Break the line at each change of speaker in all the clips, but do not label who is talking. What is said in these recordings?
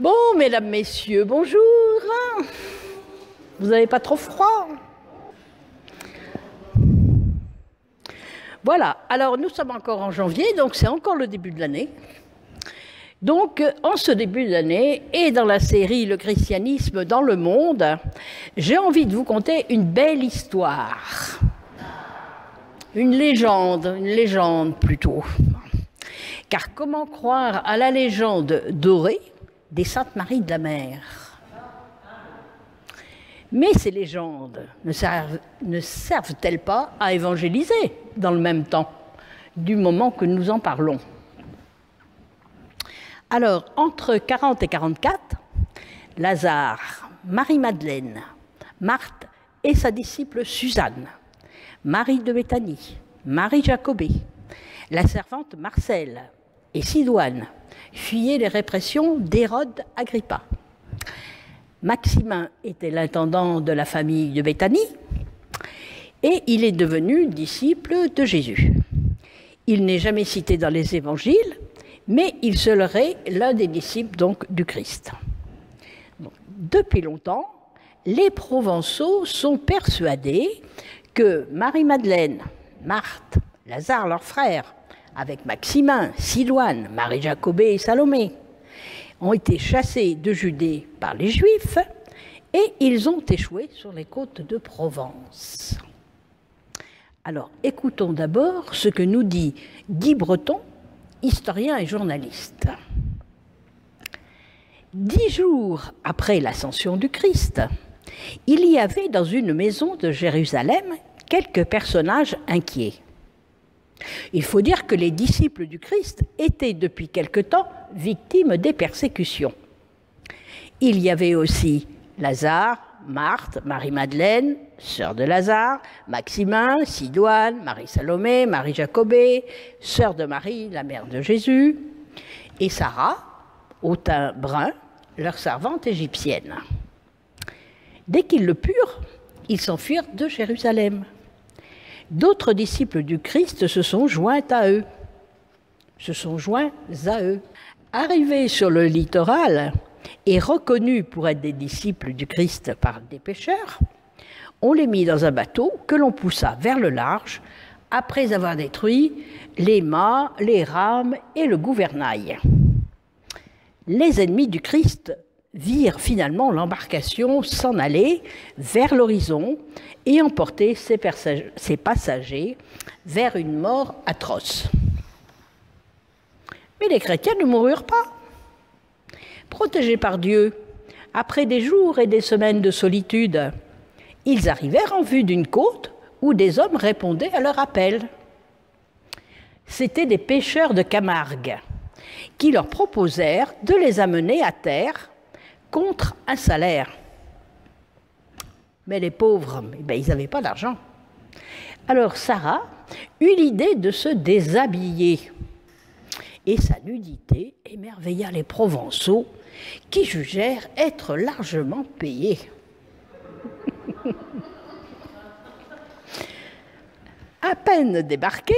Bon, mesdames, messieurs, bonjour. Vous n'avez pas trop froid? Voilà, alors nous sommes encore en janvier, donc c'est encore le début de l'année. Donc, en ce début d'année, et dans la série Le christianisme dans le monde, j'ai envie de vous conter une belle histoire. Une légende plutôt. Car comment croire à la légende dorée des Saintes Maries de la Mer? Mais ces légendes ne servent-elles pas à évangéliser dans le même temps, du moment que nous en parlons? Alors, entre 40 et 44, Lazare, Marie-Madeleine, Marthe et sa disciple Suzanne, Marie de Béthanie, Marie Jacobée, la servante Marcelle et Sidoine fuyaient les répressions d'Hérode Agrippa. Maximin était l'intendant de la famille de Béthanie et il est devenu disciple de Jésus. Il n'est jamais cité dans les évangiles, mais il serait l'un des disciples donc du Christ. Donc, depuis longtemps, les Provençaux sont persuadés que Marie-Madeleine, Marthe, Lazare, leur frère, avec Maximin, Sidoine, Marie Jacobée et Salomé, ont été chassés de Judée par les Juifs et ils ont échoué sur les côtes de Provence. Alors, écoutons d'abord ce que nous dit Guy Breton, historien et journaliste. 10 jours après l'ascension du Christ, il y avait dans une maison de Jérusalem quelques personnages inquiets. Il faut dire que les disciples du Christ étaient depuis quelque temps victimes des persécutions. Il y avait aussi Lazare, Marthe, Marie-Madeleine, sœur de Lazare, Maximin, Sidoine, Marie-Salomé, Marie Jacobée, sœur de Marie, la mère de Jésus, et Sarah, au teint brun, leur servante égyptienne. Dès qu'ils le purent, ils s'enfuirent de Jérusalem. D'autres disciples du Christ se sont joints à eux. Arrivés sur le littoral et reconnus pour être des disciples du Christ par des pêcheurs, on les mit dans un bateau que l'on poussa vers le large après avoir détruit les mâts, les rames et le gouvernail. Les ennemis du Christ virent finalement l'embarcation s'en aller vers l'horizon et emporter ses passagers vers une mort atroce. Mais les chrétiens ne moururent pas. Protégés par Dieu, après des jours et des semaines de solitude, ils arrivèrent en vue d'une côte où des hommes répondaient à leur appel. C'étaient des pêcheurs de Camargue qui leur proposèrent de les amener à terre contre un salaire. Mais les pauvres, ils n'avaient pas d'argent. Alors Sarah eut l'idée de se déshabiller. Et sa nudité émerveilla les Provençaux qui jugèrent être largement payés. À peine débarqués,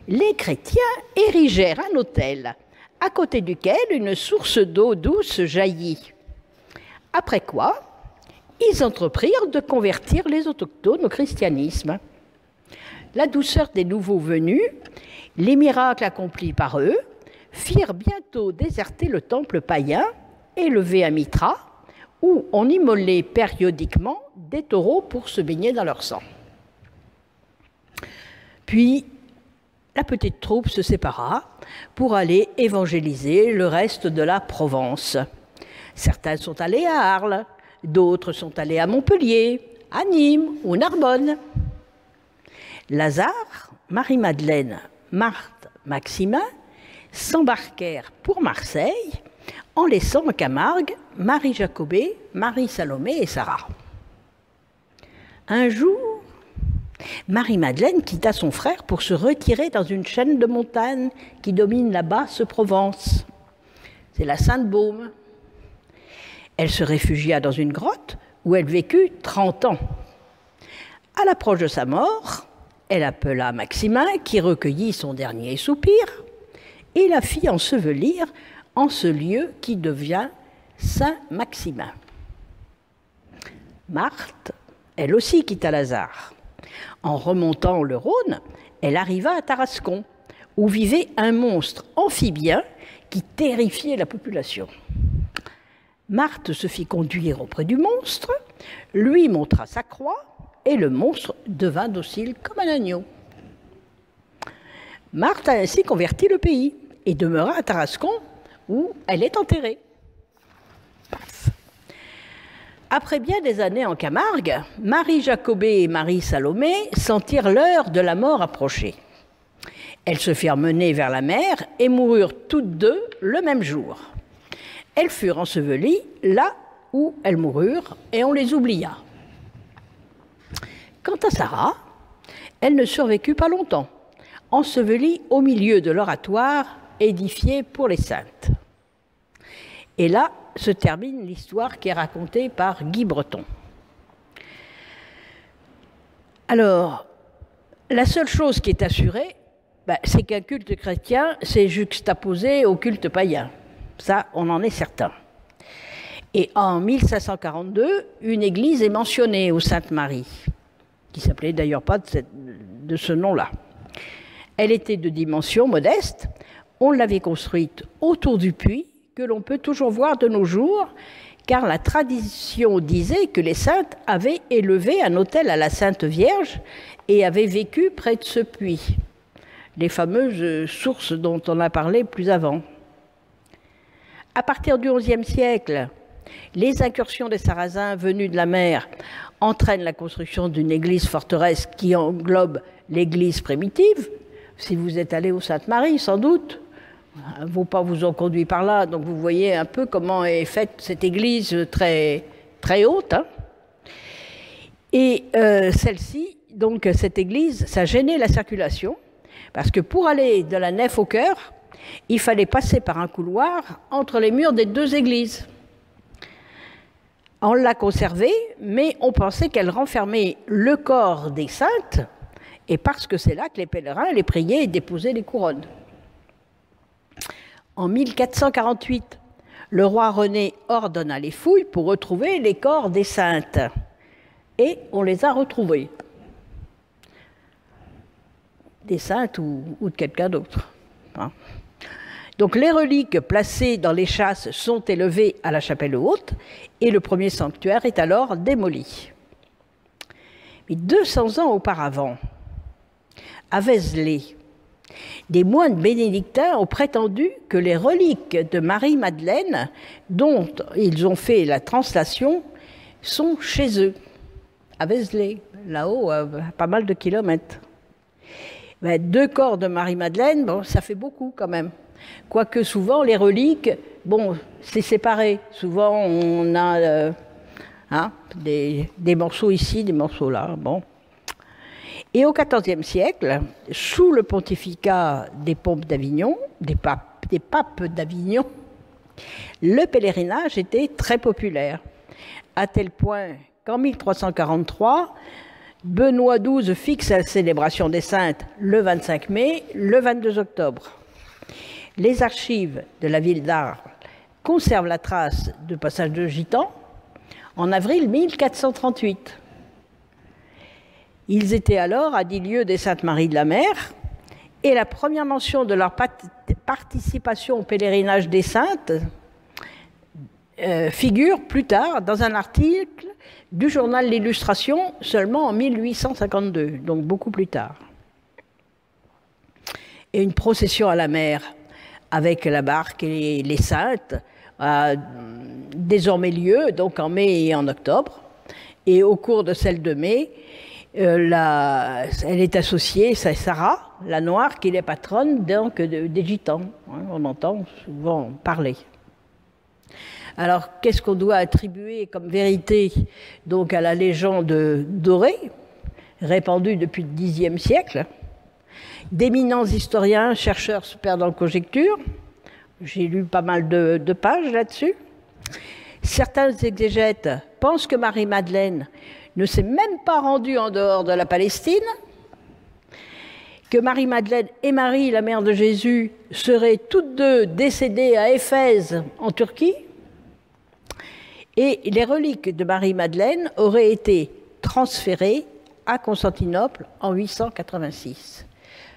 les chrétiens érigèrent un autel, à côté duquel une source d'eau douce jaillit. Après quoi, ils entreprirent de convertir les autochtones au christianisme. La douceur des nouveaux venus, les miracles accomplis par eux, firent bientôt déserter le temple païen et lever un mitra, où on immolait périodiquement des taureaux pour se baigner dans leur sang. Puis, la petite troupe se sépara pour aller évangéliser le reste de la Provence. Certains sont allés à Arles, d'autres sont allés à Montpellier, à Nîmes ou Narbonne. Lazare, Marie-Madeleine, Marthe, Maximin s'embarquèrent pour Marseille en laissant à Camargue Marie Jacobée, Marie-Salomé et Sarah. Un jour, Marie-Madeleine quitta son frère pour se retirer dans une chaîne de montagnes qui domine la basse Provence. C'est la Sainte-Baume. Elle se réfugia dans une grotte où elle vécut 30 ans. À l'approche de sa mort, elle appela Maximin qui recueillit son dernier soupir et la fit ensevelir en ce lieu qui devient Saint Maximin. Marthe, elle aussi, quitta Lazare. En remontant le Rhône, elle arriva à Tarascon, où vivait un monstre amphibien qui terrifiait la population. Marthe se fit conduire auprès du monstre, lui montra sa croix, et le monstre devint docile comme un agneau. Marthe a ainsi converti le pays et demeura à Tarascon, où elle est enterrée. Après bien des années en Camargue, Marie Jacobée et Marie Salomé sentirent l'heure de la mort approcher. Elles se firent mener vers la mer et moururent toutes deux le même jour. Elles furent ensevelies là où elles moururent et on les oublia. Quant à Sarah, elle ne survécut pas longtemps, ensevelie au milieu de l'oratoire édifié pour les saintes. Et là se termine l'histoire qui est racontée par Guy Breton. Alors, la seule chose qui est assurée, c'est qu'un culte chrétien s'est juxtaposé au culte païen. Ça, on en est certain. Et en 1542, une église est mentionnée aux Sainte-Marie, qui s'appelait d'ailleurs pas de ce nom-là. Elle était de dimension modeste. On l'avait construite autour du puits, que l'on peut toujours voir de nos jours, car la tradition disait que les saintes avaient élevé un autel à la Sainte Vierge et avaient vécu près de ce puits, les fameuses sources dont on a parlé plus avant. À partir du XIe siècle, les incursions des Sarrasins venus de la mer entraînent la construction d'une église forteresse qui englobe l'église primitive. Si vous êtes allé aux Sainte-Marie, sans doute, vos pas vous ont conduit par là, donc vous voyez un peu comment est faite cette église très, très haute. Hein. Et celle-ci, donc cette église, ça gênait la circulation, parce que pour aller de la nef au chœur, il fallait passer par un couloir entre les murs des deux églises. On l'a conservée, mais on pensait qu'elle renfermait le corps des saintes, et parce que c'est là que les pèlerins allaient prier et déposer les couronnes. En 1448, le roi René ordonna les fouilles pour retrouver les corps des saintes. Et on les a retrouvés. Des saintes ou de quelqu'un d'autre. Hein. Donc les reliques placées dans les châsses sont élevées à la chapelle haute et le premier sanctuaire est alors démoli. Mais 200 ans auparavant, à Vézelay, des moines bénédictins ont prétendu que les reliques de Marie-Madeleine, dont ils ont fait la translation, sont chez eux, à Vézelay, là-haut, à pas mal de kilomètres. 2 corps de Marie-Madeleine, bon, ça fait beaucoup quand même. Quoique souvent, les reliques, bon, c'est séparé. Souvent, on a des morceaux ici, des morceaux là, bon. Et au XIVe siècle, sous le pontificat des papes d'Avignon, des papes d'Avignon, le pèlerinage était très populaire, à tel point qu'en 1343, Benoît XII fixe la célébration des saintes le 25 mai, le 22 octobre. Les archives de la ville d'Arles conservent la trace de passage de gitans en avril 1438. Ils étaient alors à 10 lieues des Saintes-Maries de la Mer, et la première mention de leur participation au pèlerinage des Saintes figure plus tard dans un article du journal L'Illustration, seulement en 1852, donc beaucoup plus tard. Et une procession à la mer avec la barque et les saintes a désormais lieu, donc en mai et en octobre. Et au cours de celle de mai, elle est associée, c'est Sarah, la Noire, qui est patronne donc, des Gitans. On entend souvent parler. Alors, qu'est-ce qu'on doit attribuer comme vérité donc, à la légende dorée, répandue depuis le Xe siècle? D'éminents historiens, chercheurs se perdent en conjectures. J'ai lu pas mal de pages là-dessus. Certains exégètes pensent que Marie-Madeleine ne s'est même pas rendue en dehors de la Palestine, que Marie-Madeleine et Marie, la mère de Jésus, seraient toutes deux décédées à Éphèse, en Turquie. Et les reliques de Marie-Madeleine auraient été transférées à Constantinople en 886.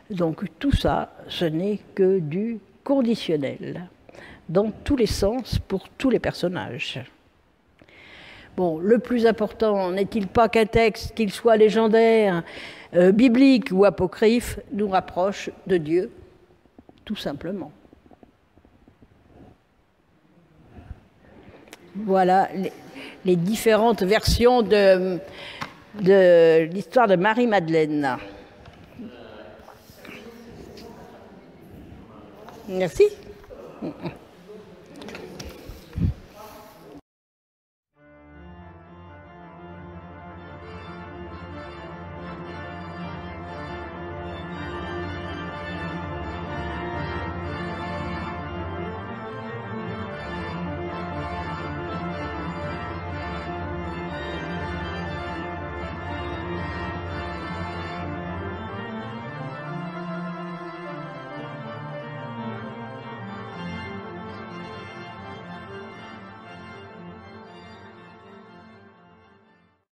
Donc tout ça, ce n'est que du conditionnel, dans tous les sens, pour tous les personnages. Bon, le plus important n'est-il pas qu'un texte, qu'il soit légendaire, biblique ou apocryphe, nous rapproche de Dieu, tout simplement. Voilà les différentes versions de l'histoire de Marie-Madeleine. Merci.